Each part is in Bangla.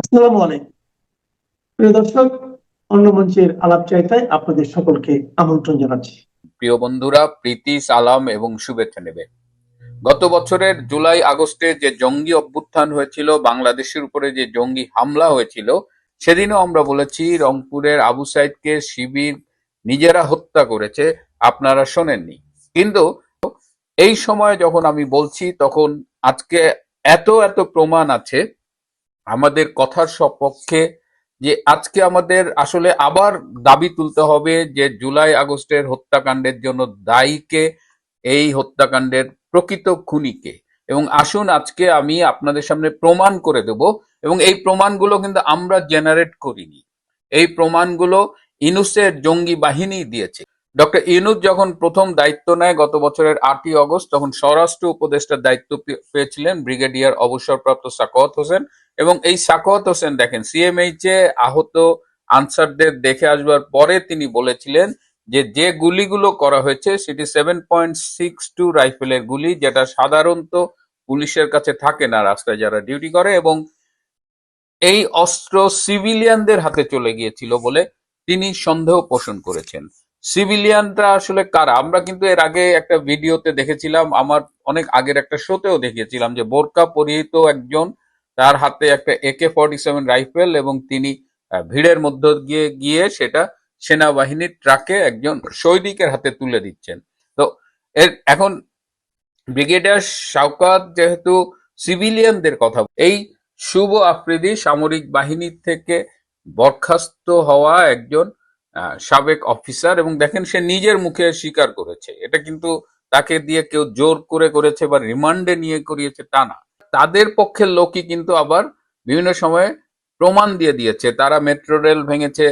আসসালামু আলাইকুম প্রিয় দর্শক, অন্য মঞ্চের আলাপ চাইতায় আপনাদের সকলকে আমন্ত্রণ জানাচ্ছি। প্রিয় বন্ধুরা, প্রীতি, সালাম এবং শুভেচ্ছা নেবে। গত বছরের জুলাই আগস্টে যে জঙ্গি অভ্যুত্থান হয়েছিল, বাংলাদেশের উপরে যে জঙ্গি হামলা হয়েছিল, সেদিনও আমরা বলেছি রংপুরের আবু সাইদকে শিবির নিজেরা হত্যা করেছে, আপনারা শোনেননি। কিন্তু এই সময় যখন আমি বলছি, তখন আজকে এত এত প্রমাণ আছে আমাদের কথার সপক্ষে যে আজকে আমাদের আসলে আবার দাবি তুলতে হবে যে জুলাই আগস্টের হত্যাকাণ্ডের জন্য দায়ীকে, এই হত্যাকাণ্ডের প্রকৃত খুনিকে। এবং আসুন আজকে আমি আপনাদের সামনে প্রমাণ করে দেব, এবং এই প্রমাণগুলো কিন্তু আমরা জেনারেট করিনি, এই প্রমাণগুলো ইউনূসের জঙ্গি বাহিনী দিয়েছে। ডক্টর ইউনূস যখন প্রথম দায়িত্ব নেয় গত বছরের 8ই অগস্ট, তখন স্বরাষ্ট্র উপদেষ্টার দায়িত্ব পেয়েছিলেন ব্রিগেডিয়ার অবসরপ্রাপ্ত সাখাওয়াত হোসেন। এবং এই সাখাওয়াত হোসেন দেখেন সিএমএইচ এ আহত আনসারদের দেখে আসবার পরে তিনি বলেছিলেন যে যে গুলিগুলো করা হয়েছে সেটি 7.62 রাইফেলের গুলি, যেটা সাধারণত পুলিশের কাছে থাকে না রাস্তায় যারা ডিউটি করে, এবং এই অস্ত্র সিভিলিয়ানদের হাতে চলে গিয়েছিল বলে তিনি সন্দেহ পোষণ করেছেন। সিভিলিয়ানরা আসলে কারা? আমরা কিন্তু এর আগে একটা ভিডিওতে দেখেছিলাম, আমার অনেক আগের একটা শোতেও দেখিয়েছিলাম যে বোরকা পরিহিত একজন, তার হাতে একটা AK-47 রাইফেল, এবং তিনি ভিড়ের মধ্য গিয়ে গিয়ে সেটা সেনাবাহিনীর ট্রাকে একজন সৈনিকের হাতে তুলে দিচ্ছেন। তো এখন ব্রিগেডিয়ার শওকত যেহেতু সিভিলিয়ানদের কথা, এই শুভ আফ্রিদি সামরিক বাহিনী থেকে বরখাস্ত হওয়া একজন সাবেক অফিসার, এবং দেখেন সে নিজের মুখে স্বীকার করেছে, এটা কিন্তু তাকে দিয়ে কেউ জোর করে করেছে বা রিমান্ডে নিয়ে করিয়েছে তা না। তাদের পক্ষের লোকই কিন্তু আবার বিভিন্ন সময়ে প্রমাণ দিয়ে দিয়েছে, তারা মেট্রো রেল ভেঙেছে,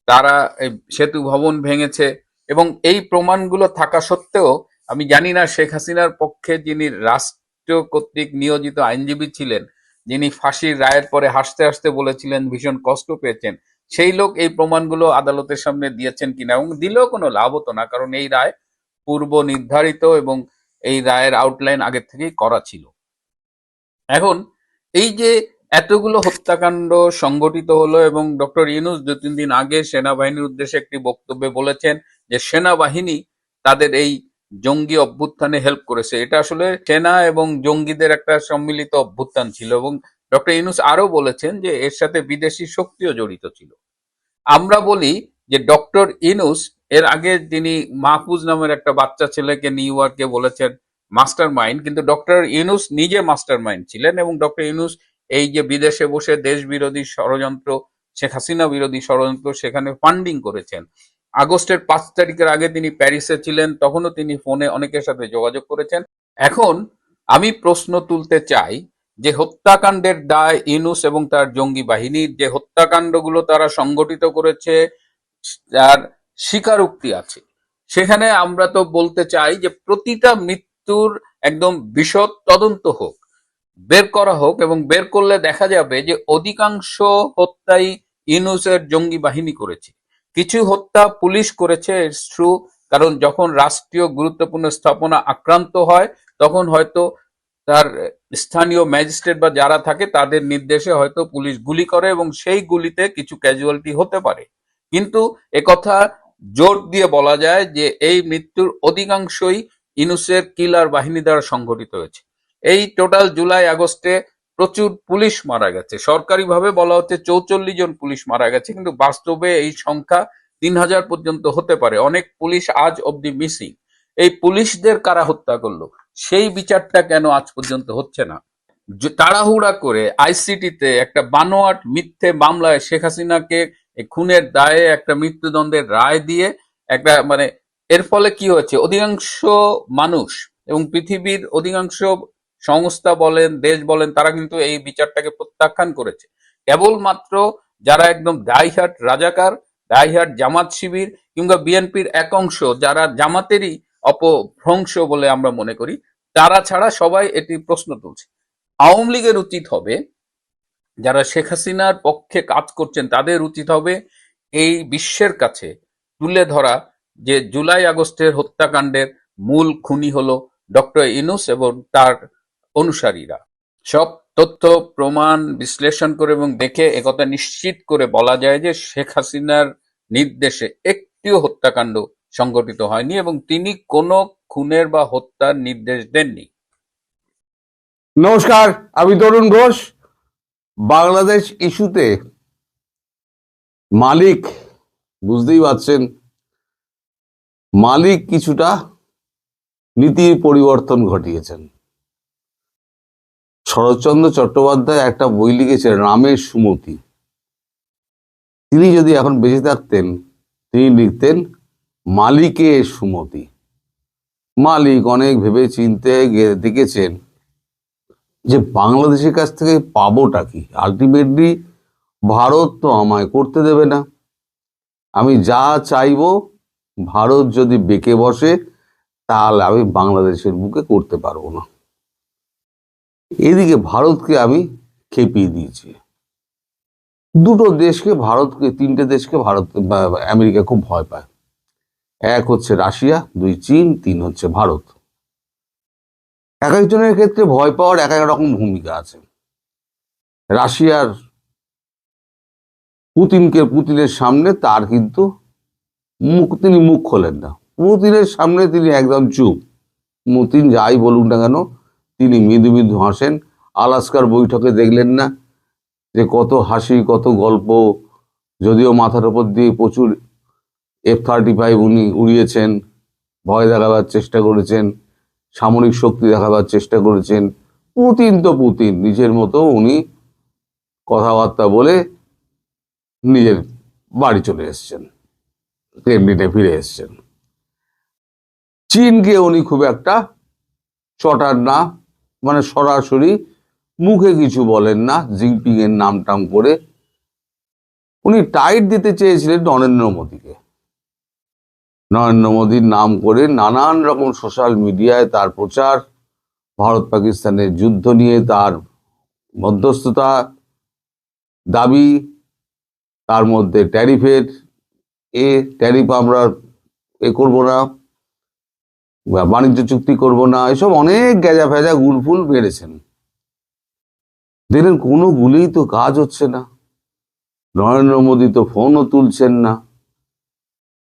তারা এই সেতু ভবন ভেঙেছে। এবং এই প্রমাণগুলো থাকা সত্ত্বেও আমি জানি না শেখ হাসিনার পক্ষে যিনি রাষ্ট্র কর্তৃক নিয়োজিত আইনজীবী ছিলেন, যিনি ফাঁসির রায়ের পরে হাসতে হাসতে বলেছিলেন ভীষণ কষ্ট পেয়েছেন, সেই লোক এই প্রমাণগুলো আদালতের সামনে দিয়েছেন কিনা, এবং দিলেও কোনো লাভ হতো না, কারণ এই রায় পূর্ব নির্ধারিত এবং এই রায়ের আউটলাইন আগে থেকেই করা ছিল। এখন এই যে এতগুলো হত্যাকাণ্ড সংগঠিত হলো, এবং ডক্টর ইউনূস 2-3 দিন আগে সেনাবাহিনীর উদ্দেশ্যে একটি বক্তব্যে বলেছেন যে সেনাবাহিনী তাদের এই জঙ্গি অভ্যুত্থানে হেল্প করেছে, এটা আসলে সেনা এবং জঙ্গিদের একটা সম্মিলিত অভ্যুত্থান ছিল। এবং ডক্টর ইউনূস আরো বলেছেন যে এর সাথে বিদেশি শক্তিও জড়িত ছিল। আমরা বলি যে ডক্টর ইউনূস এর আগে যিনি মাহফুজ নামের একটা বাচ্চা ছেলেকে নিউ ইয়র্কে বলেছেন মাস্টার মাইন্ড, কিন্তু ডক্টর ইউনূস নিজে মাস্টার মাইন্ড ছিলেন, এবং ডক্টর ইউনূস এই যে বিদেশে বসে দেশ বিরোধী ষড়যন্ত্র, শেখ হাসিনা বিরোধী ষড়যন্ত্র, সেখানে ফান্ডিং করেছেন। আগস্টের 5 তারিখের আগে তিনি প্যারিসে ছিলেন, তখনও তিনি ফোনে অনেকের সাথে যোগাযোগ করেছেন। এখন আমি প্রশ্ন তুলতে চাই যে হত্যাকাণ্ডের দায় ইউনূস এবং তার জঙ্গি বাহিনীর, যে হত্যাকাণ্ডগুলো তারা সংগঠিত করেছে তার স্বীকারোক্তি আছে, সেখানে আমরা তো বলতে চাই যে প্রতিটা মৃত্যুর একদম বিশদ তদন্ত হোক, বের করা হোক, এবং বের করলে দেখা যাবে যে অধিকাংশ হত্যাই ইউনূসের জঙ্গি বাহিনী করেছে। কিছু হত্যা পুলিশ করেছে, ইটস ট্রু, কারণ যখন রাষ্ট্রীয় গুরুত্বপূর্ণ স্থাপনা আক্রান্ত হয় তখন হয়তো তার স্থানীয় ম্যাজিস্ট্রেট বা যারা থাকে তাদের নির্দেশে হয়তো পুলিশ গুলি করে, এবং সেই গুলিতে কিছু ক্যাজুয়ালিটি হতে পারে। কিন্তু একথা জোর দিয়ে বলা যায় যে এই মৃত্যুর অধিকাংশই ইউনূসের কিলার বাহিনী দ্বারা সংঘটিত হয়েছে। এই টোটাল জুলাই আগস্টে প্রচুর পুলিশ মারা গেছে, সরকারিভাবে বলা হচ্ছে 44 জন পুলিশ মারা গেছে, কিন্তু বাস্তবে এই সংখ্যা 3000 পর্যন্ত হতে পারে। অনেক পুলিশ আজ অব্দি মিসিং। এই পুলিশদের কারা হত্যা করলো সেই বিচারটা কেন আজ পর্যন্ত হচ্ছে না? তাড়াহুড়া করে আইসিটিতে একটা বানোয়াট মিথ্যে মামলায় শেখ হাসিনাকে খুনের দায়ে একটা মৃত্যুদণ্ডের রায় দিয়ে একটা মানে এর ফলে কি হয়েছে, অধিকাংশ মানুষ এবং পৃথিবীর অধিকাংশ সংস্থা বলেন, দেশ বলেন, তারা কিন্তু এই বিচারটাকে প্রত্যাখ্যান করেছে। কেবলমাত্র যারা একদম ডাইহার্ট রাজাকার, ডাইহার্ট জামাত শিবির কিংবা বিএনপির এক অংশ যারা জামাতেরই অপভ্রংশ বলে আমরা মনে করি, তারা ছাড়া সবাই এটি প্রশ্ন তুলছে। আওয়ামী লীগের উচিত হবে, যারা শেখ হাসিনার পক্ষে কাজ করছেন তাদের উচিত হবে এই বিশ্বের কাছে তুলে ধরা যে জুলাই আগস্টের হত্যাকাণ্ডের মূল খুনি হলো ডক্টর ইউনূস এবং তার অনুসারীরা। সব তথ্য প্রমাণ বিশ্লেষণ করে এবং দেখে একথা নিশ্চিত করে বলা যায় যে শেখ হাসিনার নির্দেশে একটিও হত্যাকাণ্ড সংঘটিত হয়নি এবং তিনি কোনো খুনের বা হত্যার নির্দেশ দেননি। নমস্কার, আমি তরুণ ঘোষ। বাংলাদেশ ইস্যুতে মালিক, বুঝতেই পারছেন, মালিক কিছুটা নীতির পরিবর্তন ঘটিয়েছেন। শরৎচন্দ্র চট্টোপাধ্যায় একটা বই লিখেছেন রামের সুমতি। তিনি যদি এখন বেঁচে থাকতেন, তিনি লিখতেন মালিকের সুমতি। মালিক অনেক ভেবে চিনতে দেখেছেন যে বাংলাদেশের কাছ থেকে পাবোটা কি। আলটিমেটলি ভারত তো আমায় করতে দেবে না, আমি যা চাইবো ভারত যদি বেঁকে বসে তাহলে আমি বাংলাদেশের বুকে করতে পারবো না। এদিকে ভারতকে আমি খেপিয়ে দিয়েছি। দুটো দেশকে, ভারতকে, তিনটে দেশকে ভারত আমেরিকা খুব ভয় পায়। এক হচ্ছে রাশিয়া, দুই চীন, তিন হচ্ছে ভারত। এক একজনের ক্ষেত্রে ভয় পাওয়ার এক এক রকম ভূমিকা আছে। রাশিয়ার পুতিনের সামনে তার কিন্তু তিনি মুখ খোলেন না। পুতিনের সামনে তিনি একদম চুপ। পুতিন যাই বলুন না কেন তিনি মৃদু মৃদু হাসেন। আলাস্কার বৈঠকে দেখলেন না যে কত হাসি, কত গল্প। যদিও মাথার উপর দিয়ে প্রচুর F-35 উনি উড়িয়েছেন, ভয় দেখাবার চেষ্টা করেছেন, সামরিক শক্তি দেখাবার চেষ্টা করেছেন। পুতিন তো পুতিন, নিজের মতো উনি কথাবার্তা বলে নিজের বাড়ি চলে এসছেন, ক্রেমলিনে ফিরে এসছেন। চীনকে উনি খুব একটা চটার না, মানে সরাসরি মুখে কিছু বলেন না। জিনপিং এর নাম টাম করে উনি টাইট দিতে চেয়েছিলেন নরেন্দ্র মোদীকে। নরেন্দ্র মোদীর নাম করে নানান রকম সোশ্যাল মিডিয়ায় তার প্রচার, ভারত পাকিস্তানের যুদ্ধ নিয়ে তার মধ্যস্থতা দাবি, তার মধ্যে ট্যারিফের ট্যারিফ আমরা করবো না, বাণিজ্য চুক্তি করব না, এসব অনেক গেজা ফেজা গুলফুল বেড়েছেন। দেখলেন কোনো গুলিই তো কাজ হচ্ছে না। নরেন্দ্র মোদী তো ফোনও তুলছেন না।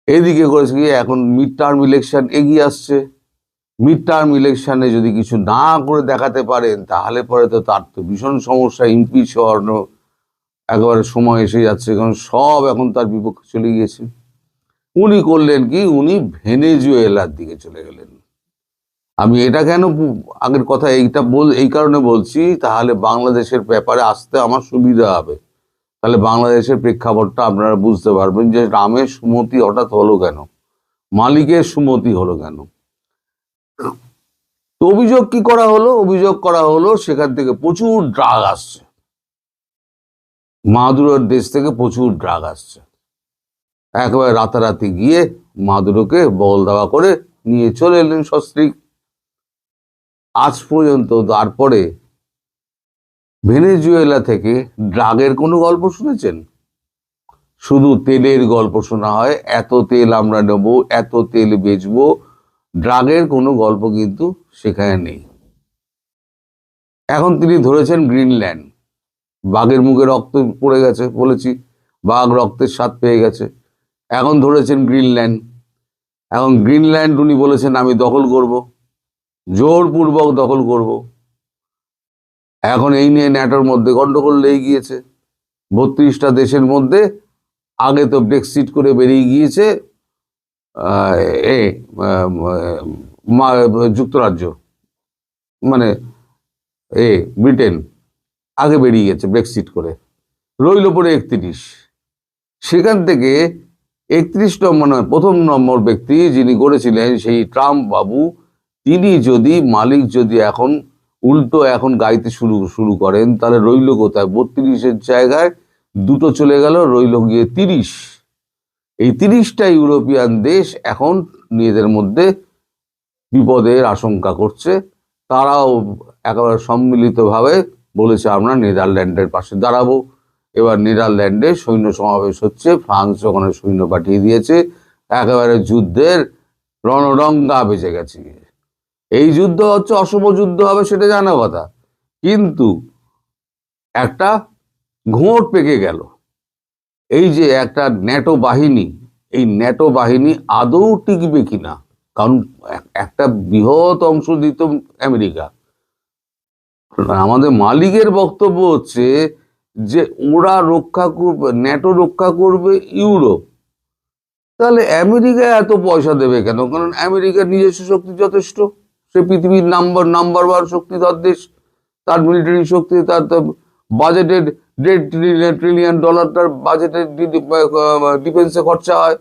এদিকে করেছে কি, এখন মিড টার্ম ইলেকশন এগিয়ে আসছে। মিড টার্ম ইলেকশনে যদি কিছু না করে দেখাতে পারেন তাহলে পরে তো তার তো ভীষণ সমস্যা। ইমপিচ হওয়ার একেবারে সময় এসে যাচ্ছে, কারণ সব এখন তার বিপক্ষে চলে গিয়েছে। উনি করলেন কি, উনি ভেনেজুয়েলার দিকে চলে গেলেন। আমি এটা কেন আগের কথা এই কারণে বলছি, তাহলে বাংলাদেশের ব্যাপারে আসতে আমার সুবিধা হবে। তাহলে বাংলাদেশের প্রেক্ষাপটটা আপনারা বুঝতে পারবেন যে রামের সুমতি হঠাৎ হলো কেন, মালিকের সুমতি হলো কেন। তো অভিযোগ কি করা হলো? অভিযোগ করা হলো সেখান থেকে প্রচুর ড্রাগ আসছে, মাদুরোর দেশ থেকে প্রচুর ড্রাগ আসছে। একেবারে রাতারাতি গিয়ে মাদুরোকে বল দেওয়া করে নিয়ে চলে এলেন সস্ত্রীক। আজ পর্যন্ত তারপরে ভেনেজুয়েলা থেকে ড্রাগের কোনো গল্প শুনেছেন? শুধু তেলের গল্প শোনা হয়, এত তেল আমরা নেব, এত তেল বেচবো। ড্রাগের কোনো গল্প কিন্তু সেখানে নেই। এখন তিনি ধরেছেন গ্রিনল্যান্ড। বাঘের মুখে রক্ত পড়ে গেছে, বলেছি বাঘ রক্তের স্বাদ পেয়ে গেছে। এখন ধরেছেন গ্রিনল্যান্ড। এখন গ্রিনল্যান্ড উনি বলেছেন আমি দখল করব, জোরপূর্বক দখল করব। এখন এই নিয়ে ন্যাটোর মধ্যে গন্ডগোল লেগে গিয়েছে। 32টা দেশের মধ্যে আগে তো ব্রেক্সিট করে বেরিয়ে গিয়েছে যুক্তরাজ্য, মানে ব্রিটেন আগে বেরিয়ে গেছে ব্রেক্সিট করে, রইল পরে 31। সেখান থেকে 31 নম্বর নয়, প্রথম নম্বর ব্যক্তি যিনি করেছিলেন সেই ট্রাম্প বাবু, তিনি যদি মালিক যদি এখন উল্টো এখন গাইতে শুরু করেন তাহলে রইল কোথায়? 32-এর জায়গায় দুটো চলে গেল, রইল গিয়ে 30। এই 30টা ইউরোপিয়ান দেশ এখন নিজেদের মধ্যে বিপদের আশঙ্কা করছে। তারাও একেবারে সম্মিলিতভাবে বলেছে আমরা নেদারল্যান্ডের পাশে দাঁড়াবো। এবার নেদারল্যান্ডে সৈন্য সমাবেশ হচ্ছে, ফ্রান্স ওখানে সৈন্য পাঠিয়ে দিয়েছে। একেবারে যুদ্ধের রণডঙ্কা বেজে গেছে। এই যুদ্ধ হচ্ছে, অসম যুদ্ধ হবে সেটা জানা কথা, কিন্তু একটা ঘোর পেকে গেল। এই যে একটা ন্যাটো বাহিনী, এই ন্যাটো বাহিনী আদৌ টিকবে কিনা, কারণ একটা বৃহৎ অংশ দিত আমেরিকা। আমাদের মালিকের বক্তব্য হচ্ছে যে ওরা রক্ষা করবে, ন্যাটো রক্ষা করবে ইউরোপ। তাহলে আমেরিকা এত পয়সা দেবে কেন? কারণ আমেরিকার নিজস্ব শক্তি যথেষ্ট, সে পৃথিবীর নাম্বার ওয়ান শক্তিধর দেশ, তার মিলিটারি শক্তি, তার বাজেটের $1.5 ট্রিলিয়ন তার বাজেটের ডিফেন্সে খরচা হয়।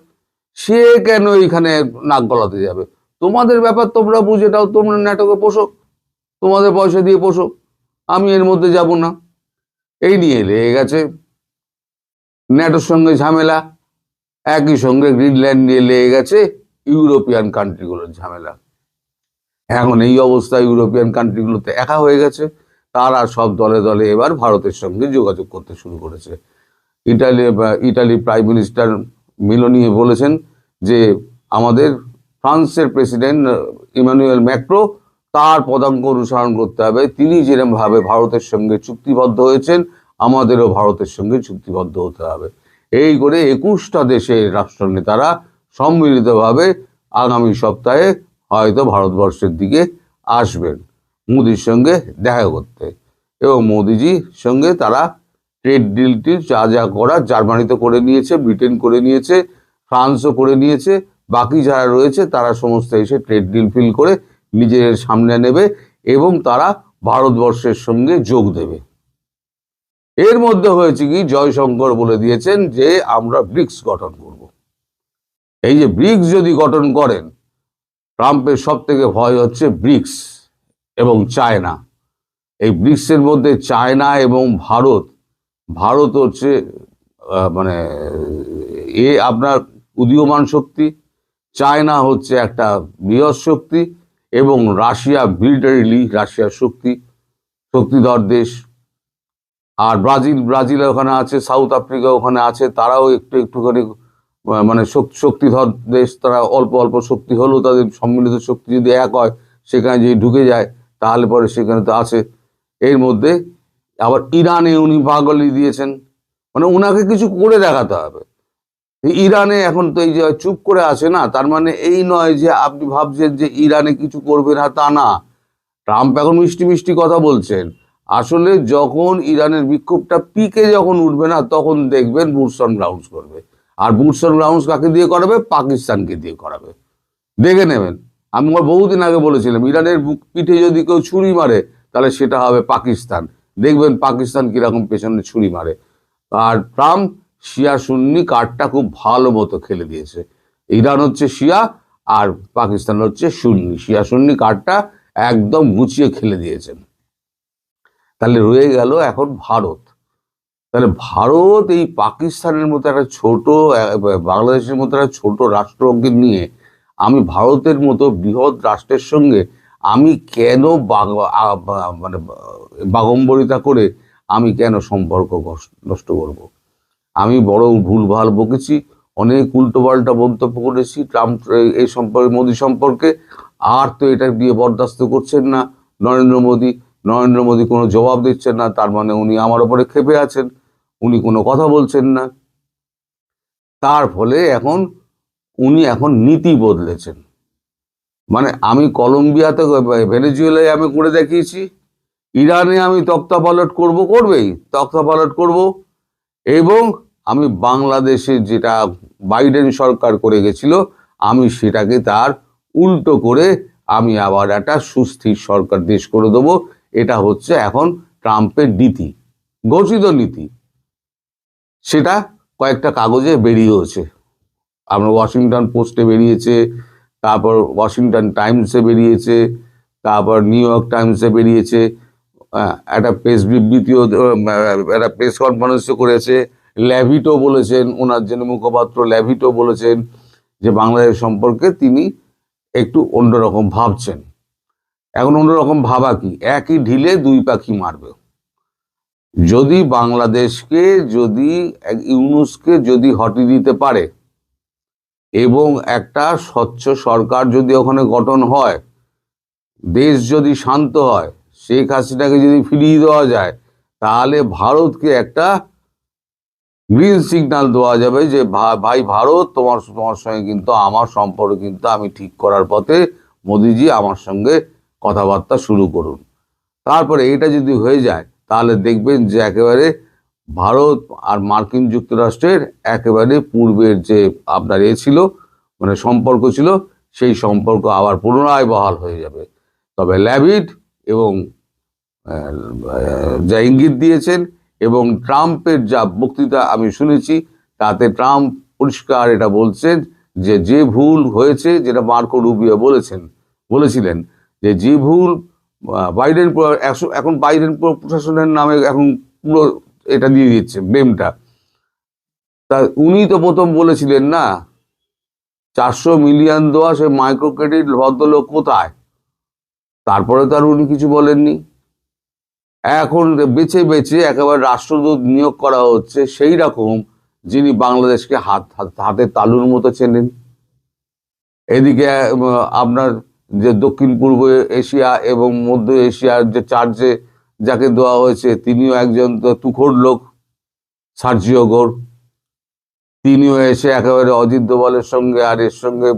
সে কেন এখানে নাক গলাতে যাবে? তোমাদের ব্যাপার, তোমরা বুঝে নাও, তোমরা ন্যাটোকে পোষো, তোমাদের পয়সা দিয়ে পোষো, আমি এর মধ্যে যাব না। এই নিয়ে লেগে গেছে ন্যাটোর সঙ্গে ঝামেলা। একই সঙ্গে গ্রিনল্যান্ড নিয়ে লেগে গেছে ইউরোপিয়ান কান্ট্রিগুলোর ঝামেলা। এখন এই অবস্থা ইউরোপিয়ান কান্ট্রিগুলোতে একা হয়ে গেছে। তারা সব দলে দলে এবার ভারতের সঙ্গে যোগাযোগ করতে শুরু করেছে। ইটালি প্রাইম মিনিস্টার মিলোনি বলেছেন যে আমাদের ফ্রান্সের প্রেসিডেন্ট ইমানুয়েল ম্যাক্রো, তার পদাঙ্ক অনুসরণ করতে হবে। তিনি যেরকম ভাবে ভারতের সঙ্গে চুক্তিবদ্ধ হয়েছেন, আমাদেরও ভারতের সঙ্গে চুক্তিবদ্ধ হতে হবে। এই করে 21টা দেশের রাষ্ট্রনেতারা সম্মিলিতভাবে আগামী সপ্তাহে হয়তো ভারতবর্ষের দিকে আসবেন মোদির সঙ্গে দেখা করতে, এবং মোদিজির সঙ্গে তারা ট্রেড ডিলটি যা যা করার জার্মানিতে করে নিয়েছে, ব্রিটেন করে নিয়েছে, ফ্রান্সও করে নিয়েছে, বাকি যারা রয়েছে তারা সমস্ত এসে ট্রেড ডিল ফিল করে নিজের সামনে নেবে এবং তারা ভারতবর্ষের সঙ্গে যোগ দেবে। এর মধ্যে হয়েছে কি, জয়শঙ্কর বলে দিয়েছেন যে আমরা ব্রিক্স গঠন করব। এই যে ব্রিক্স যদি গঠন করেন, ট্রাম্পের সব থেকে ভয় হচ্ছে ব্রিক্স এবং চায়না। এই ব্রিক্সের মধ্যে চায়না এবং ভারত হচ্ছে মানে আপনার উদীয়মান শক্তি, চায়না হচ্ছে একটা বৃহৎ শক্তি, এবং রাশিয়া মিলিটারিলি রাশিয়ার শক্তিধর দেশ। আর ব্রাজিল ওখানে আছে, সাউথ আফ্রিকা ওখানে আছে, তারাও একটুখানি মানে শক্তিধর দেশ। তারা অল্প অল্প শক্তি হলেও তাদের সম্মিলিত শক্তি যদি এক হয়, সেখানে যদি ঢুকে যায় তাহলে পরে সেখানে তো আছে। এর মধ্যে আবার ইরানে উনি পাগলি দিয়েছেন, মানে ওনাকে কিছু করে দেখাতে হবে। ইরানে এখন তো এই যে চুপ করে আছে না, তার মানে এই নয় যে আপনি ভাবছেন যে ইরানে কিছু করবে না, তা না। ট্রাম্প এখন মিষ্টি মিষ্টি কথা বলছেন, আসলে যখন ইরানের বিক্ষোভটা পিকে যখন উঠবে না, তখন দেখবেন বুটস অন গ্রাউন্ডস করবে। আর বুটস অন গ্রাউন্ডস কাকে দিয়ে করাবে? পাকিস্তানকে দিয়ে করাবে, দেখে নেবেন। আমি বহুদিন আগে বলেছিলাম, ইরানের পিঠে যদি কেউ ছুরি মারে তাহলে সেটা হবে পাকিস্তান। দেখবেন পাকিস্তান কিরকম পেছনে ছুরি মারে। আর ট্রাম্প শিয়া সুন্নি কার্ডটা খুব ভালো মতো খেলে দিয়েছে। ইরান হচ্ছে শিয়া আর পাকিস্তান হচ্ছে সুন্নি, শিয়া সুন্নি কার্ডটা একদম গুছিয়ে খেলে দিয়েছেন। তাহলে রয়ে গেল এখন ভারত। তাহলে ভারত এই পাকিস্তানের মতো একটা ছোট, বাংলাদেশের মতো একটা ছোট রাষ্ট্রকে নিয়ে আমি ভারতের মতো বৃহৎ রাষ্ট্রের সঙ্গে আমি কেন মানে বাগম্বরিতা করে আমি কেন সম্পর্ক নষ্ট করব? আমি বড় ভুলভাল বকেছি, অনেক উল্টোপাল্টা মন্তব্য করেছি ট্রাম্প এই সম্পর্কে, মোদী সম্পর্কে। আর তো এটা দিয়ে বরদাস্ত করছেন না নরেন্দ্র মোদী কোনো জবাব দিচ্ছেন না, তার মানে উনি আমার ওপরে ক্ষেপে আছেন, উনি কোনো কথা বলছেন না। তার ফলে উনি এখন নীতি বদলেছেন। মানে আমি কলম্বিয়াতে, ভেনেজুয়েলায় আমি করে দেখিয়েছি, ইরানে আমি তক্তাপালট করবেই তক্তাপালট করব, এবং আমি বাংলাদেশে যেটা বাইডেন সরকার করে গেছিল, আমি সেটাকে তার উল্টো করে আমি আবার একটা সুস্থির সরকার দেশ করে দেবো। এটা হচ্ছে এখন ট্রাম্পের নীতি, ঘোষিত নীতি। সেটা কয়েকটা কাগজে বেরিয়েছে, আমরা ওয়াশিংটন পোস্টে বেরিয়েছে, তারপর ওয়াশিংটন টাইমসে বেরিয়েছে, তারপর নিউ ইয়র্ক টাইমসে বেরিয়েছে, একটা প্রেস বিবৃতিও, একটা প্রেস কনফারেন্সও করেছে। ল্যাভিটো বলেছেন, ওনার জন্য মুখপাত্র ল্যাভিটো বলেছেন যে বাংলাদেশ সম্পর্কে তিনি একটু অন্যরকম ভাবছেন। এখন অন্যরকম ভাবা কি, একই ঢিলে দুই পাখি মারবে। যদি বাংলাদেশকে, যদি ইউনূসকে যদি হটিয়ে দিতে পারে এবং একটা স্বচ্ছ সরকার যদি ওখানে গঠন হয়, দেশ যদি শান্ত হয়, শেখ হাসিনাকে যদি ফিরিয়ে দেওয়া যায়, তাহলে ভারতকে একটা গ্রিন সিগন্যাল দেওয়া যাবে যে ভাই ভারত, তোমার তোমার সঙ্গে কিন্তু আমার সম্পর্ক কিন্তু আমি ঠিক করার পথে, মোদিজি আমার সঙ্গে কথাবার্তা শুরু করুন। তারপরে এটা যদি হয়ে যায় তাহলে দেখবেন যে একেবারে ভারত আর মার্কিন যুক্তরাষ্ট্রের একেবারে পূর্বের যে আপনার ছিল, মানে সম্পর্ক ছিল, সেই সম্পর্ক আবার পুনরায় বহাল হয়ে যাবে। তবে ল্যাভিড এবং যা ইঙ্গিত দিয়েছেন এবং ট্রাম্পের যা বক্তৃতা আমি শুনেছি, তাতে ট্রাম্প পরিষ্কার এটা বলছেন যে ভুল হয়েছে, যেটা মার্কো রুবিও বলেছিলেন যে ভুল বাইডেন এখন বাইডেন প্রশাসনের নামে এখন পুরো এটা দিয়ে দিচ্ছে ব্লেমটা। তা উনি তো প্রথম বলেছিলেন না 400 মিলিয়ন দেওয়া সে মাইক্রো ক্রেডিট ভদ্রলোক কোথায়, তারপরে তো আর উনি কিছু বলেননি। এখন বেছে বেছে একেবারে রাষ্ট্রদূত নিয়োগ করা হচ্ছে সেই রকম, যিনি বাংলাদেশকে হাতে তালুর মতো চেনেন। এদিকে আপনার যে দক্ষিণ পূর্ব এশিয়া এবং মধ্য এশিয়ার যে চার্জে যাকে দেওয়া হয়েছে, তিনিও একজন তুখোড় লোক, সার্জিও গোর। তিনিও এসে একেবারে অজিত দোভালের সঙ্গে আর এর সঙ্গে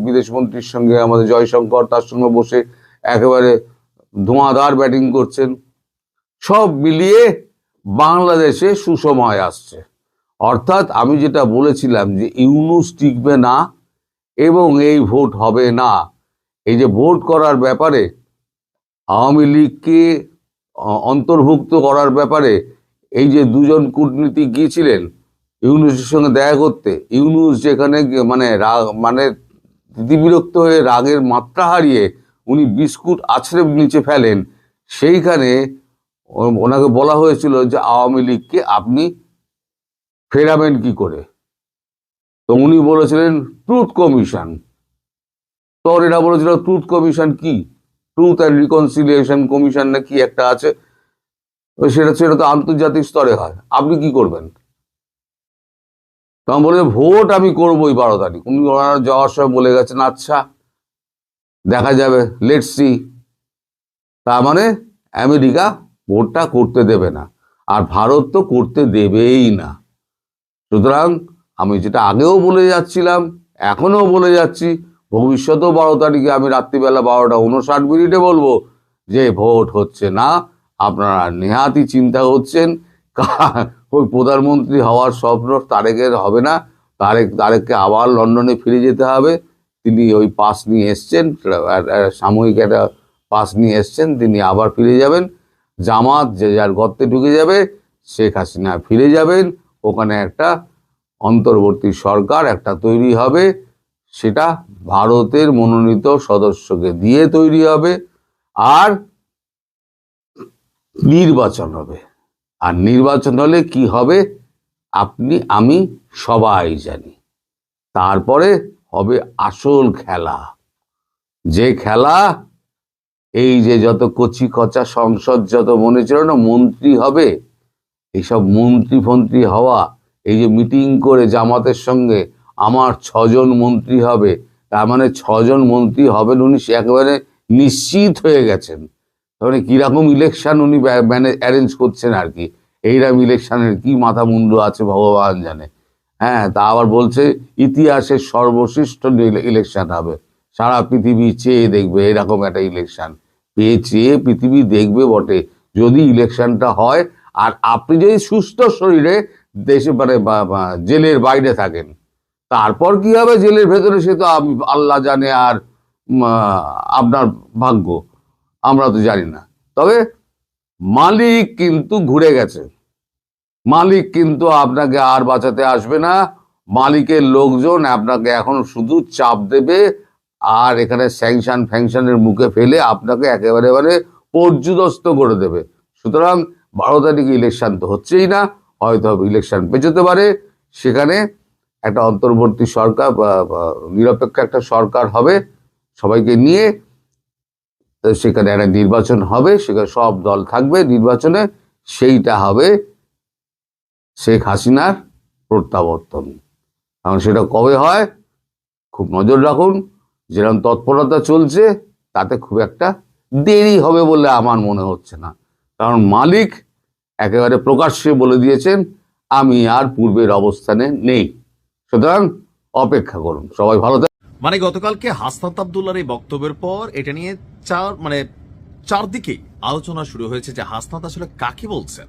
বিদেশ মন্ত্রীর সঙ্গে আমাদের জয়শঙ্কর, তার সঙ্গে বসে একেবারে ধোঁয়াধার ব্যাটিং করছেন। সব মিলিয়ে বাংলাদেশে সুসময় আসছে। অর্থাৎ আমি যেটা বলেছিলাম যে ইউনূস টিকবে না এবং এই ভোট হবে না, এই যে ভোট করার ব্যাপারে আওয়ামী লীগকে অন্তর্ভুক্ত করার ব্যাপারে এই যে দুজন কূটনীতিক গিয়েছিলেন ইউনূসের সঙ্গে দেখা করতে, ইউনূস যেখানে মানে বিরক্ত হয়ে রাগের মাত্রা হারিয়ে উনি বিস্কুট আছড়ে নিচে ফেলেন, সেইখানে ওনাকে বলা হয়েছিল যে আওয়ামী লীগকে আপনি ফেরাবেন কি করে। তো উনি বলেছিলেন ট্রুথ কমিশন। তো এরা বলেছিল ট্রুথ কমিশন কি, ট্রুথ অ্যান্ড রিকনসিলিয়েশন কমিশন না কি একটা আছে, সেটা তো আন্তর্জাতিক স্তরে হয়, আপনি কি করবেন। তখন বলে ভোট আমি করবোই 12 তারিখ। উনি ওনারা যাওয়ার সময় বলে গেছেন আচ্ছা দেখা যাবে, লেটস সি। তার মানে আমেরিকা ভোটটা করতে দেবে না, আর ভারত তো করতে দেবেই না। সুতরাং আমি যেটা আগেও বলে যাচ্ছিলাম, এখনো বলে যাচ্ছি, ভবিষ্যতেও 12 তারিখে আমি রাত্রিবেলা 12:59 বলবো যে ভোট হচ্ছে না। আপনারা নেহাতি চিন্তা হচ্ছেন ওই প্রধানমন্ত্রী হওয়ার স্বপ্ন তারেকের হবে না। তারেককে আবার লন্ডনে ফিরে যেতে হবে। তিনি ওই পাস নিয়ে এসছেন, সাময়িক একটা পাস নিয়ে এসছেন, তিনি আবার ফিরে যাবেন। জামাত যে যার গর্তে ঢুকে যাবে, শেখ হাসিনা ফিরে যাবেন। ওখানে একটা অন্তর্বর্তী সরকার একটা তৈরি হবে, সেটা ভারতের মনোনীত সদস্যকে দিয়ে তৈরি হবে, আর নির্বাচন হবে। আর নির্বাচন হলে কি হবে আপনি আমি সবাই জানি। তারপরে হবে আসল খেলা, যে খেলা এই যে যত কচি কচা সংসদ যত মনে ছিল না মন্ত্রী হবে, এইসব মন্ত্রী ফন্ত্রী হওয়া, এই যে মিটিং করে জামাতের সঙ্গে আমার 6 জন মন্ত্রী হবে, তার মানে 6 জন মন্ত্রী হবেন উনি একেবারে নিশ্চিত হয়ে গেছেন। তাহলে কিরকম ইলেকশন উনি অ্যারেঞ্জ করছেন আর কি, এইরকম ইলেকশনের কি মাথা মুন্ডু আছে ভগবান জানে। হ্যাঁ, তা আবার বলছে ইতিহাসের সর্বশ্রেষ্ঠ ইলেকশন হবে, সারা পৃথিবী চেয়ে দেখবে এরকম একটা ইলেকশন। চেয়ে পৃথিবী দেখবে বটে যদি ইলেকশনটা হয়। আর আপনি যদি সুস্থ শরীরে দেশে জেলের বাইরে থাকেন, তারপর কি হবে জেলের ভেতরে সে তো আল্লাহ জানে, আর আপনার ভাগ্য, আমরা তো জানি না। তবে মালিক কিন্তু ঘুরে গেছে, মালিক কিন্তু আপনাকে আর বাঁচাতে আসবে না। মালিকের লোকজন আপনাকে এখন শুধু চাপ দেবে, আর এখানে স্যাংশন ফ্যাংশনের মুখে ফেলে আপনাকে একেবারে পর্যুদস্ত করে দেবে। সুতরাং 12 তারিখে ইলেকশন তো হচ্ছেই না, হয়তো ইলেকশন পেছোতে পারে, সেখানে একটা অন্তর্বর্তী সরকার নিরপেক্ষ একটা সরকার হবে সবাইকে নিয়ে, সেখানে একটা নির্বাচন হবে, সেখানে সব দল থাকবে নির্বাচনে, সেইটা হবে শেখ হাসিনার প্রত্যাবর্তন। কারণ সেটা কবে হয় খুব নজর রাখুন, যেরকম তৎপরতা চলছে তাতে খুব একটা দেরি হবে বলে আমার মনে হচ্ছে না। কারণ মালিক একেবারে প্রকাশ্যে বলে দিয়েছেন আমি আর পূর্বের অবস্থানে নেই। সুতরাং অপেক্ষা করুন, সবাই ভালো থাকুন। মানে গতকালকে হাসনাত আব্দুল্লাহর এই বক্তব্যের পর এটা নিয়ে চারদিকে আলোচনা শুরু হয়েছে যে হাসনাত আসলে কাকে বলছেন,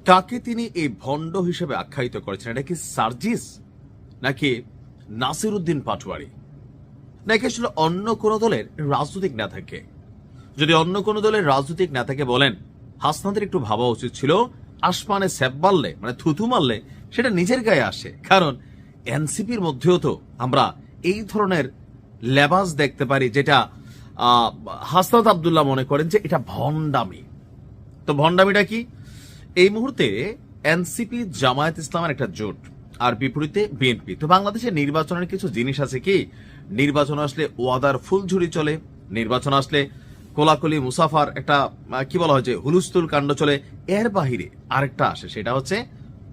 কাকে তিনি এই ভণ্ড হিসেবে আখ্যায়িত করেছেন। এটা কি সার্জিস, নাকি নাসির উদ্দিন পাটোয়ারি, নাকি আসলে অন্য কোন দলের রাজনৈতিক নেতাকে? যদি অন্য কোন দলের রাজনৈতিক নেতাকে বলেন, হাসনাতের একটু ভাবা উচিত ছিল আসমানে স্যাপ মারলে, মানে থুথু মারলে সেটা নিজের গায়ে আসে। কারণ এনসিপির মধ্যেও তো আমরা এই ধরনের লেবাস দেখতে পারি, যেটা হাসনাত আব্দুল্লাহ মনে করেন যে এটা ভণ্ডামি। তো ভণ্ডামিটা কি? এই মুহূর্তে এনসিপি জামায়াত ইসলামের একটা জোট, আর বিপরীতে বিএনপি। তো বাংলাদেশের নির্বাচনের কিছু জিনিস আছে কি, নির্বাচন আসলে ওয়াদার ফুলঝুরি চলে, নির্বাচন আসলে কোলাকুলি মুসাফার একটা কি বলা হয় যে হুলুস্থুল কাণ্ড চলে। এর বাহিরে আরেকটা আসে, সেটা হচ্ছে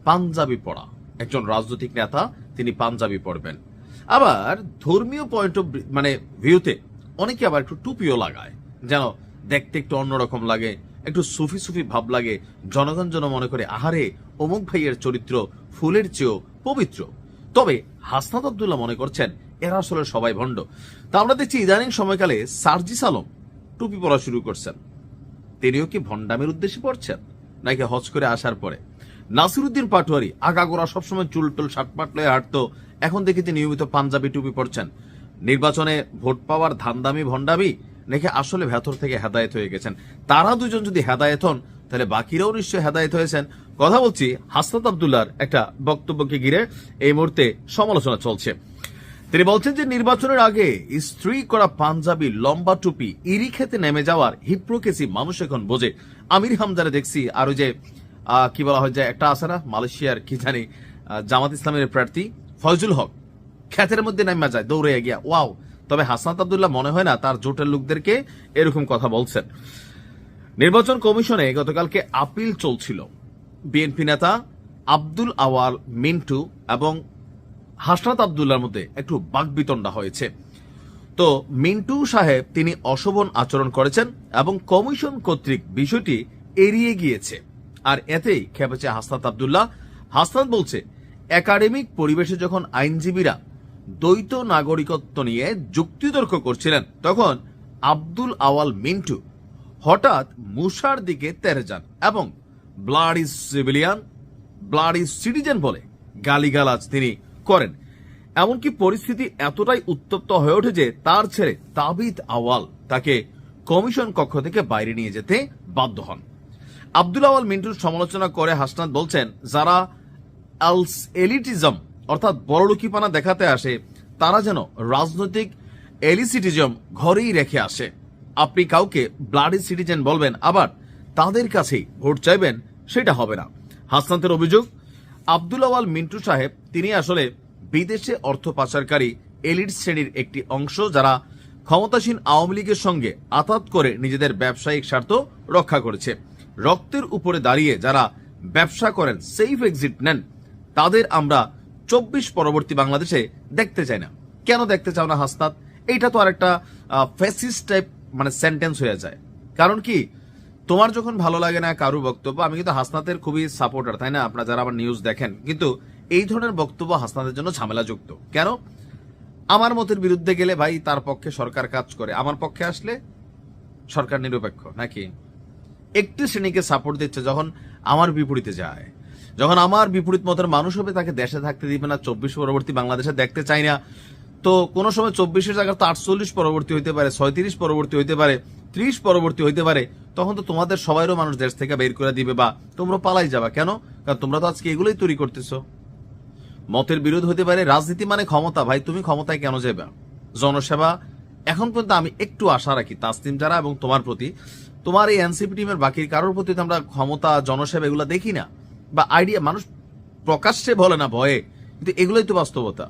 পাঞ্জাবি পড়া। একজন রাজনৈতিক নেতা তিনি পাঞ্জাবি পড়বেন। আবার ধর্মীয় পয়েন্ট অফ মানে ভিউতে অনেকে আবার একটু টুপিও লাগায়, যেন দেখতে একটু অন্যরকম লাগে, একটু সুফি সুফি ভাব লাগে। জনগণ যেন মনে করে আহারে অমুক ভাইয়ের চরিত্র ফুলের চেয়েও পবিত্র। তবে হাসনাত আব্দুল্লাহ মনে করছেন এরা আসলে সবাই ভণ্ড। তা আমরা দেখছি ইদানিং সময়কালে সার্জিস আলম টুপি পরা শুরু করছেন। তিনিও কি ভণ্ডামের উদ্দেশ্যে পড়ছেন, নাকি হজ করে আসার পরে? নাসির উদ্দিন পাটোয়ারি আগাগোড়া সবসময় চুলটুল শার্টপাট লয়ে হাঁটতো, এখন দেখেছি নিয়মিত পাঞ্জাবি টুপি পড়ছেন। নির্বাচনে ভোট পাওয়ার ধান্দামি ভণ্ডামি, নাকি আসলে ভেতর থেকে হেদায়েত হয়ে গেছেন? তারা দুজন যদি হেদায়েত হন, তাহলে বাকিরাও নিশ্চয়ই হেদায়েত হয়েছেন। কথা বলছি হাসনাত আব্দুল্লাহর একটা বক্তব্যকে ঘিরে এই মুহূর্তে সমালোচনা চলছে। তিনি বলছেন যে নির্বাচনের আগে ইস্ত্রি করা পাঞ্জাবি, লম্বা টুপি, ইরি খেতে নেমে যাওয়ার হিপ্রোকেসি মানুষ এখন বোঝে। আমির হামজারে দেখছি, আর ওই যে কি বলা হয় যে একটা আছে না মালয়েশিয়ার কি জানি জামাত ইসলামের প্রার্থী ফয়জুল হক, খ্যাতের মধ্যে নেমে যায় দৌড়ে গিয়া। ওয়াও! তবে হাসনাত আব্দুল্লাহ মনে হয় না তার জোটের লোকদেরকে এরকম কথা বলছেন। নির্বাচন কমিশনে গতকালকে আপিল চলছিল। বিএনপি নেতা আব্দুল আওয়াল মিন্টু এবং হাসনাত আব্দুল্লাহর মধ্যে একটু বাকবিতণ্ডা হয়েছে। তো মিন্টু সাহেব তিনি অশোভন আচরণ করেছেন এবং কমিশন কর্তৃক বিষয়টি এড়িয়ে গিয়েছে, আর এতেই খেপেছে হাসনাত আব্দুল্লাহ। হাসনাত বলছে একাডেমিক পরিবেশে যখন আইনজীবীরা দ্বৈত নাগরিকত্ব নিয়ে যুক্তিতর্ক করছিলেন, তখন আব্দুল আওয়াল মিন্টু হঠাৎ মুসার দিকে তেরে যান এবং blood is civilian, blood is citizen বলে গালিগালাজ তিনি করেন। এমনকি পরিস্থিতি এতটাই উত্তপ্ত হয়ে ওঠে যে তার ছেলে তাবিদ আওয়াল তাকে কমিশন কক্ষ থেকে বাইরে নিয়ে যেতে বাধ্য হন। আব্দুল আওয়াল মিন্টুর সমালোচনা করে হাসনাত বলছেন, যারা এলিটিজম অর্থাৎ বড়লোকিপানা দেখাতে আসে, তারা যেন রাজনৈতিক এলিসিটিজম ঘরেই রেখে আসে। আপনি কাউকে ব্লাডি সিটিজেন বলবেন, আবার তাদের কাছেই ভোট চাইবেন, সেটা হবে না। হাসনাতের অভিযোগ, আব্দুল আওয়াল মিন্টু সাহেব তিনি আসলে বিদেশে অর্থ পাচারকারী এলিট শ্রেণীর একটি অংশ, যারা ক্ষমতাসীন আওয়ামী লীগের সঙ্গে আতাত করে নিজেদের ব্যবসায়িক স্বার্থ রক্ষা করেছে। রক্তের উপরে দাঁড়িয়ে যারা ব্যবসা করেন, সেফ এক্সিট নেন, তাদের আমরা 24 পরবর্তী বাংলাদেশে দেখতে চাই না। কেন দেখতে চাও না হাসনাত? এইটা তো আর একটা ফ্যাসিস্ট টাইপ মানে সেন্টেন্স হয়ে যায়। কারণ কি, তোমার যখন ভালো লাগে না কারো বক্তব্য, আমি কিন্তু হাসনাতের খুবই সাপোর্টার, তাই না? আপনারা যারা আমার নিউজ দেখেন, কিন্তু এই ধরনের বক্তব্য হাসনাতের জন্য ঝামেলাযুক্ত। কেন? আমার মতের বিরুদ্ধে গেলে ভাই তার পক্ষে সরকার কাজ করে, আমার পক্ষে আসলে সরকার নিরপেক্ষ। নাকি একটি শ্রেণীকে সাপোর্ট দিচ্ছে যখন আমার বিপরীতে যায়, যখন আমার বিপরীত মতের মানুষ হবে তাকে দেশে থাকতে দিবে না, 24 পরবর্তী বাংলাদেশে দেখতে চাই না। তো কোনো সময় 24-এর জায়গায় তো 48 পরবর্তী হইতে পারে, 37 পরবর্তী হইতে পারে, 30 পরবর্তী হইতে পারে। তখন তো তোমাদের সবাইরও মানুষ দেশ থেকে বের করে দিবে, বা তোমরা পালাই যাবা। কেন? কারণ তোমরা তো আজকে এগুলোই তৈরি করতেছো। মতের বিরোধ হতে পারে, রাজনীতি মানে ক্ষমতা। ভাই তুমি ক্ষমতায় কেন যাবে? জনসেবা এখন পর্যন্ত আমি একটু আশা রাখি তাসনিম যারা এবং তোমার প্রতি, তোমার এই এনসিপি টিমের বাকির কারোর প্রতি তো আমরা ক্ষমতা, জনসেবা এগুলো দেখি না, বা আইডিয়া মানুষ প্রকাশ্যে বলে না ভয়ে, কিন্তু এগুলোই তো বাস্তবতা,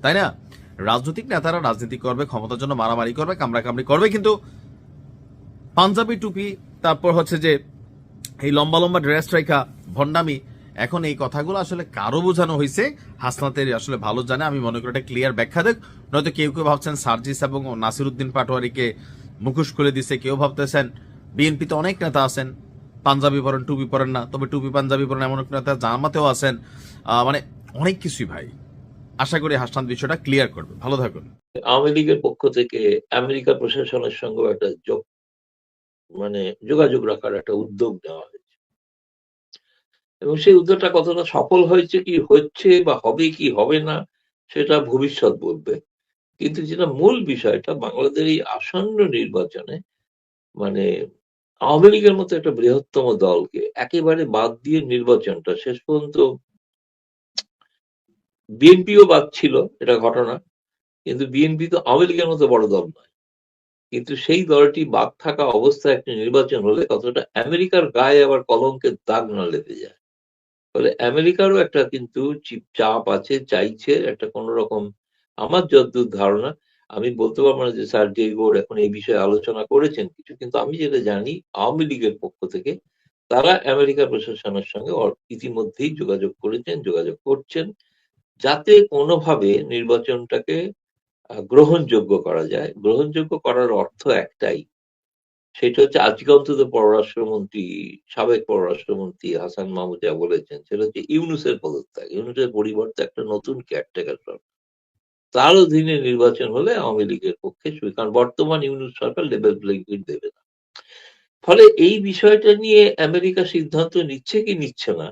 তাই না? রাজনৈতিক নেতারা রাজনীতি করবে, ক্ষমতার জন্য মারামারি করবে, কামড়াকামড়ি করবে, কিন্তু পাঞ্জাবি টুপি, তারপর হচ্ছে যে এই লম্বা লম্বা ড্রেস রাখা ভণ্ডামি, এখন এই কথাগুলো আসলে কারো বোঝানো হয়েছে, হাসনাতের আসলে ভালো জানে। আমি মনে করি এটা ক্লিয়ার ব্যাখ্যা দেখ, নয়তো কেউ কেউ ভাবছেন সার্জিস এবং নাসির উদ্দিন পাটোয়ারিকে মুখোশ খুলে দিছে, কেউ ভাবতেছেন বিএনপিতে অনেক নেতা আছেন পাঞ্জাবি পরেন, টুপি পরেন না, তবে টুপি পাঞ্জাবি পরেন এমন একটা নেতা জামাতেও আছেন। মানে অনেক কিছুই ভাই। আশা করি হাসান বিষয়টা ক্লিয়ার করবে। ভালো থাকুন। আওয়ামী লীগের পক্ষ থেকে আমেরিকা প্রশাসনের সঙ্গে একটা যোগাযোগ রাখার একটা উদ্যোগ নেওয়া হয়েছে, এবং সেই উদ্যোগটা কতটা সফল হয়েছে, কি হচ্ছে বা হবে কি হবে না, সেটা ভবিষ্যৎ বলবে। কিন্তু যেটা মূল বিষয়টা, বাংলাদেশের এই আসন্ন নির্বাচনে মানে আওয়ামী লীগের মতো একটা বৃহত্তম দলকে একেবারে বাদ দিয়ে নির্বাচনটা শেষ পর্যন্ত বিএনপিও বাদ ছিল, এটা ঘটনা। কিন্তু বিএনপি তো আওয়ামী লীগের মতো বড় দল নয়, কিন্তু সেই দলটি বাদ থাকা অবস্থায় একটা নির্বাচন হলে কতটা আমেরিকার গায়ে আবার কলঙ্কের দাগ না লেগে যায়। ফলে আমেরিকারও একটা কিন্তু চাপ আছে, চাইছে একটা কোন রকম, আমার যতদূর ধারণা, আমি বলতে পারবো না যে স্যার গোর এখন এই বিষয়ে আলোচনা করেছেন কিছু, কিন্তু আমি যেটা জানি আওয়ামী লীগের পক্ষ থেকে তারা আমেরিকা প্রশাসনের সঙ্গে ইতিমধ্যেই যোগাযোগ করেছেন, যোগাযোগ করছেন, যাতে কোনোভাবে নির্বাচনটাকে গ্রহণযোগ্য করা যায়। গ্রহণযোগ্য করার অর্থ একটাই, সেটা হচ্ছে আজকে অন্তত সাবেক পররাষ্ট্রমন্ত্রী হাসান মাহমুদ যা বলেছেন, সেটা হচ্ছে ইউনূসের পদত্যাগ, ইউনূসের পরিবর্তে একটা নতুন কেয়ারটেকার সরকার, তার অধীনে নির্বাচন হলে আওয়ামী লীগের পক্ষে কারণ বর্তমান ইউনূস সরকার লেভেল প্লেইং ফিল্ড দেবে না। ফলে এই বিষয়টা নিয়ে আমেরিকা সিদ্ধান্ত নিচ্ছে কি নিচ্ছে না,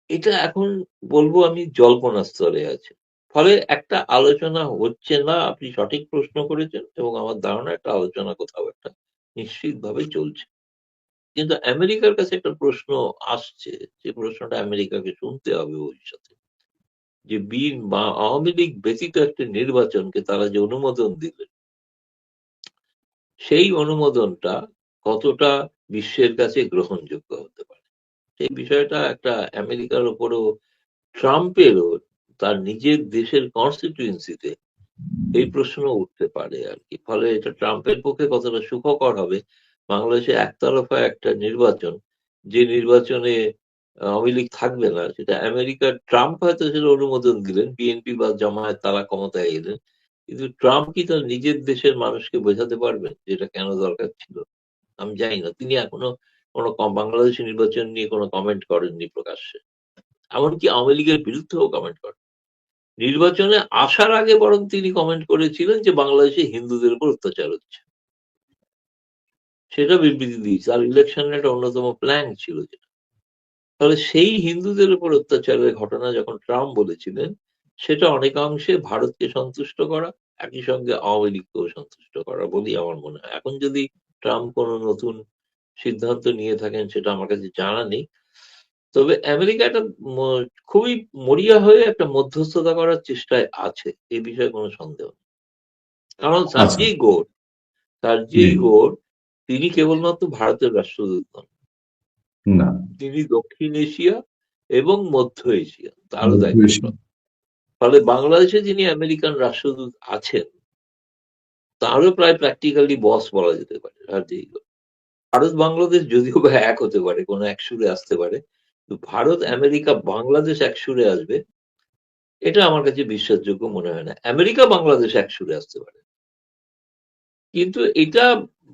এটা এখন বলবো আমি জল্পনা স্তরে আছে। ফলে একটা আলোচনা হচ্ছে না, আপনি সঠিক প্রশ্ন করেছেন, এবং আমার ধারণা একটা আলোচনা কোথাও একটা নিশ্চিতভাবে চলছে। কিন্তু আমেরিকার কাছে একটা প্রশ্ন আসছে, যে প্রশ্নটা আমেরিকাকে শুনতে হবে ভবিষ্যতে, যে আওয়ামী লীগ ব্যতীত একটা নির্বাচনকে তারা যে অনুমোদন দিলেন, সেই অনুমোদনটা কতটা বিশ্বের কাছে গ্রহণযোগ্য হতে পারে। সেই বিষয়টা একটা আমেরিকার উপরও, ট্রাম্পেরও তার নিজের দেশের কনস্টিটিউয়েন্সিতে এই প্রশ্ন উঠতে পারে আর কি। ফলে এটা ট্রাম্পের পক্ষে কতটা সুখকর হবে, বাংলাদেশে একতরফা একটা নির্বাচন, যে নির্বাচনে আওয়ামী লীগ থাকবে না, সেটা আমেরিকার ট্রাম্প হয়তো সেটা অনুমোদন দিলেন, বিএনপি বা জামায়াত তারা ক্ষমতায় এলেন, কিন্তু ট্রাম্প কি তার নিজের দেশের মানুষকে বোঝাতে পারবেন যেটা কেন দরকার ছিল? আমি জানি না। তিনি এখনো বাংলাদেশি নির্বাচন নিয়ে কোনো কমেন্ট করেননি প্রকাশ্যে, এমনকি আওয়ামী লীগের বিরুদ্ধেও কমেন্ট করেন। নির্বাচনে আসার আগে বরং তিনি কমেন্ট করেছিলেন যে বাংলাদেশে হিন্দুদের উপর অত্যাচার হচ্ছে, সেটা বিবৃতি দিয়েছে। আর ইলেকশনের একটা অন্যতম প্ল্যান ছিল যেটা। তাহলে সেই হিন্দুদের উপর অত্যাচারের ঘটনা যখন ট্রাম্প বলেছিলেন, সেটা অনেকাংশে ভারতকে সন্তুষ্ট করা, একই সঙ্গে আওয়ামী লীগকেও সন্তুষ্ট করা বলেই আমার মনে হয়। এখন যদি ট্রাম্প কোনো নতুন সিদ্ধান্ত নিয়ে থাকেন সেটা আমার কাছে জানা নেই, তবে আমেরিকা একটা খুবই মরিয়া হয়ে একটা মধ্যস্থতা করার চেষ্টায় আছে, এই বিষয়ে কোনো সন্দেহ নেই। কারণ সার্জি গোর তিনি কেবলমাত্র ভারতের রাষ্ট্রদূত নন, না, তিনি দক্ষিণ এশিয়া এবং মধ্য এশিয়া তারও দায়িত্ব। ফলে বাংলাদেশে যিনি আমেরিকান রাষ্ট্রদূত আছেন, তারও প্রায় প্র্যাকটিক্যালি বস বলা যেতে পারে সার্জি গোর। ভারত বাংলাদেশ যদিও বা এক হতে পারে, কোনো এক সুরে আসতে পারে, কিন্তু ভারত আমেরিকা বাংলাদেশ এক সুরে আসবে এটা আমার কাছে বিশ্বাসযোগ্য মনে হয় না। আমেরিকা বাংলাদেশ এক সুরে আসতে পারে, কিন্তু এটা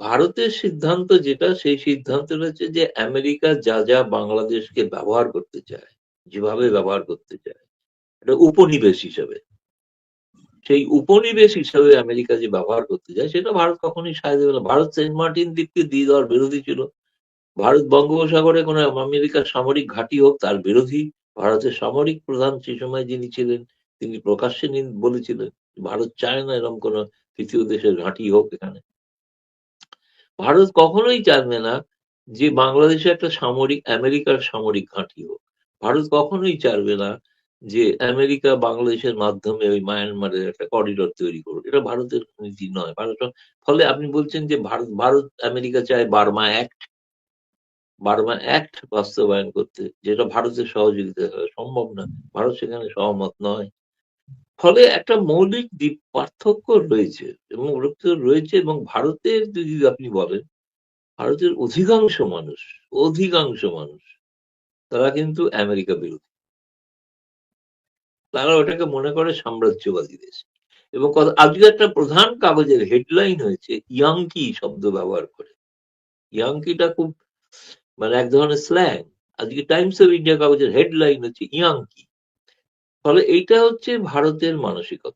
ভারতের সিদ্ধান্ত, যেটা সেই সিদ্ধান্ত হচ্ছে যে আমেরিকা যা যা বাংলাদেশকে ব্যবহার করতে চায়, যেভাবে ব্যবহার করতে চায়, এটা উপনিবেশ হিসেবে, সেই উপনিবেশ হিসেবে আমেরিকা যে ব্যবহার করতে চায়, সেটা ভারত কখনোই সায় দেবে না। ভারত সেন্ট মার্টিন দ্বীপকে দিয়ে দেওয়ার বিরোধী ছিল, ভারত বঙ্গোপসাগরে কোনো আমেরিকার সামরিক ঘাঁটি হোক তার বিরোধী। ভারতের সামরিক প্রধান সেই সময় যিনি ছিলেন, তিনি প্রকাশ্যে বলেছিলেন ভারত চায় না এরকম কোন তৃতীয় দেশের ঘাঁটি হোক এখানে। ভারত কখনোই চাইবে না যে বাংলাদেশে একটা আমেরিকার সামরিক ঘাঁটি হোক। ভারত কখনোই চাইবে না যে আমেরিকা বাংলাদেশের মাধ্যমে ওই মায়ানমারের একটা করিডোর তৈরি করুক, এটা ভারতের নীতি নয়। ফলে আপনি বলছেন যে ভারত আমেরিকা চায় বার্মা অ্যাক্ট বাস্তবায়ন করতে, যেটা ভারতের সহযোগিতা সম্ভব না, ভারত সেখানে সহমত নয়। ফলে একটা মৌলিক পার্থক্য রয়েছে এবং ভারতের যদি আপনি বলেন, ভারতের অধিকাংশ মানুষ তারা কিন্তু আমেরিকা বিরোধী, তারা ওটাকে মনে করে সাম্রাজ্যবাদী দেশ। এবং আজকে একটা প্রধান কাগজের হেডলাইন হয়েছে ইয়াংকি শব্দ ব্যবহার করে। ইয়াংকিটা খুব মানে এক ধরনের স্ল্যাং। আজকে টাইমস অফ ইন্ডিয়া কাগজের হেডলাইন হচ্ছে ইয়াংকি। ফলে এইটা হচ্ছে ভারতের মানসিকতা।